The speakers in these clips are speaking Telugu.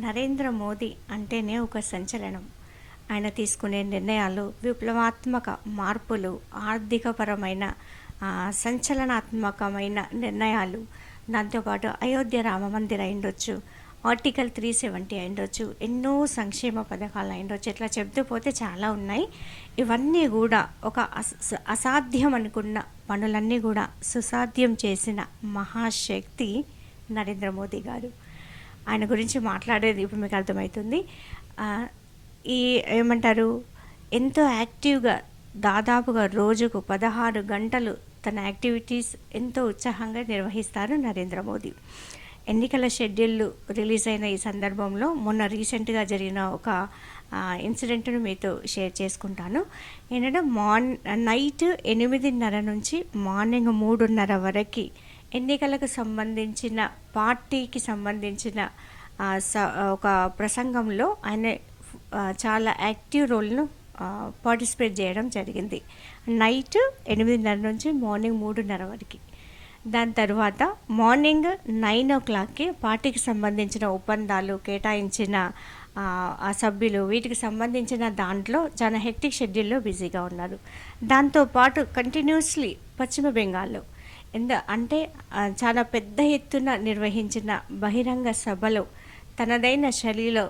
నరేంద్ర మోదీ అంటేనే ఒక సంచలనం. ఆయన తీసుకునే నిర్ణయాలు, విప్లవాత్మక మార్పులు, ఆర్థికపరమైన సంచలనాత్మకమైన నిర్ణయాలు, దాంతోపాటు అయోధ్య రామమందిర్ అయిండొచ్చు, ఆర్టికల్ 370 అయిండొచ్చు, ఎన్నో సంక్షేమ పథకాలు అయిండొచ్చు, ఇట్లా చెప్తూ పోతే చాలా ఉన్నాయి. ఇవన్నీ కూడా ఒక అసాధ్యం అనుకున్న పనులన్నీ కూడా సుసాధ్యం చేసిన మహాశక్తి నరేంద్ర మోదీ గారు. ఆయన గురించి మాట్లాడేది ఇప్పుడు మీకు అర్థమవుతుంది. ఈ ఏమంటారు, ఎంతో యాక్టివ్గా దాదాపుగా రోజుకు 16 గంటలు తన యాక్టివిటీస్ ఎంతో ఉత్సాహంగా నిర్వహిస్తారు నరేంద్ర మోదీ. ఎన్నికల షెడ్యూల్ రిలీజ్ అయిన ఈ సందర్భంలో మొన్న రీసెంట్గా జరిగిన ఒక ఇన్సిడెంట్ను మీతో షేర్ చేసుకుంటాను. ఏంటంటే నైట్ 8:30 నుంచి మార్నింగ్ 3:30 వరకు ఎన్నికలకు సంబంధించిన పార్టీకి సంబంధించిన ఒక ప్రసంగంలో ఆయన చాలా యాక్టివ్ రోల్ను పార్టిసిపేట్ చేయడం జరిగింది. నైట్ 8:30 నుంచి మార్నింగ్ 3:30 వరకు. దాని తర్వాత మార్నింగ్ 9 o'clockకి పార్టీకి సంబంధించిన ఒప్పందాలు, కేటాయించిన ఆ సభ్యులు, వీటికి సంబంధించిన దాంట్లో చాలా హెక్టిక్ షెడ్యూల్లో బిజీగా ఉన్నారు. దాంతోపాటు కంటిన్యూస్లీ పశ్చిమ బెంగాల్లో అంటే చాలా పెద్ద ఎత్తున నిర్వహించిన బహిరంగ సభలో తనదైన శైలిలో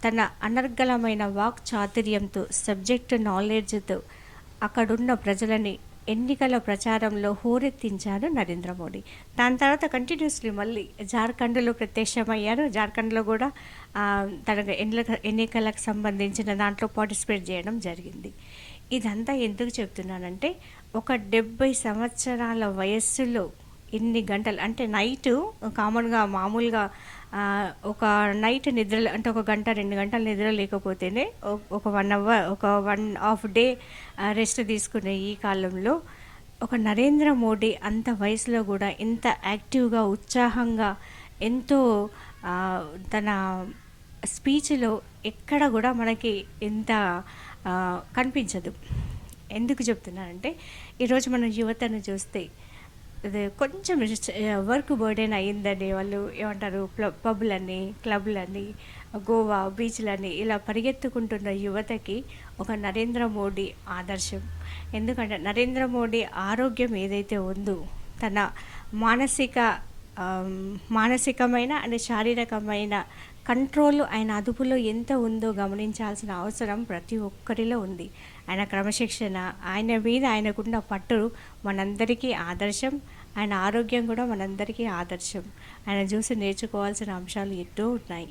తన అనర్గళమైన వాక్ చాతుర్యంతో, సబ్జెక్ట్ నాలెడ్జ్తో అక్కడున్న ప్రజలని ఎన్నికల ప్రచారంలో హోరెత్తించారు నరేంద్ర మోడీ. దాని తర్వాత కంటిన్యూస్లీ మళ్ళీ జార్ఖండ్లో ప్రత్యక్షమయ్యారు. జార్ఖండ్లో కూడా తన ఎన్నికలకు సంబంధించిన దాంట్లో పార్టిసిపేట్ చేయడం జరిగింది. ఇదంతా ఎందుకు చెప్తున్నానంటే, ఒక 70 సంవత్సరాల వయస్సులో ఇన్ని గంటలు అంటే నైటు కామన్గా మామూలుగా ఒక నైట్ నిద్ర అంటే ఒక గంట 2 గంటలు నిద్ర లేకపోతేనే ఒక 1 hour ఒక 1.5 day రెస్ట్ తీసుకునే ఈ కాలంలో ఒక నరేంద్ర మోడీ అంత వయసులో కూడా ఎంత యాక్టివ్గా, ఉత్సాహంగా, ఎంతో తన స్పీచ్లో ఎక్కడ కూడా మనకి ఎంత కనిపించదు. ఎందుకు చెప్తున్నానంటే, ఈరోజు మన యువతను చూస్తే కొంచెం వర్క్ బర్డెన్ అయ్యిందని వాళ్ళు ఏమంటారు, పబ్లని, క్లబ్లని, గోవా బీచ్లని ఇలా పరిగెత్తుకుంటున్న యువతకి ఒక నరేంద్ర మోడీ ఆదర్శం. ఎందుకంటే నరేంద్ర మోడీ ఆరోగ్యం ఏదైతే ఉందో, తన మానసికమైన అండ్ శారీరకమైన కంట్రోల్ ఆయన అదుపులో ఎంత ఉందో గమనించాల్సిన అవసరం ప్రతి ఒక్కరిలో ఉంది. ఆయన క్రమశిక్షణ, ఆయన మీద ఆయనకున్న పట్టు మనందరికీ ఆదర్శం. ఆయన ఆరోగ్యం కూడా మనందరికీ ఆదర్శం. ఆయన చూసి నేర్చుకోవాల్సిన అంశాలు ఎన్నో ఉన్నాయి.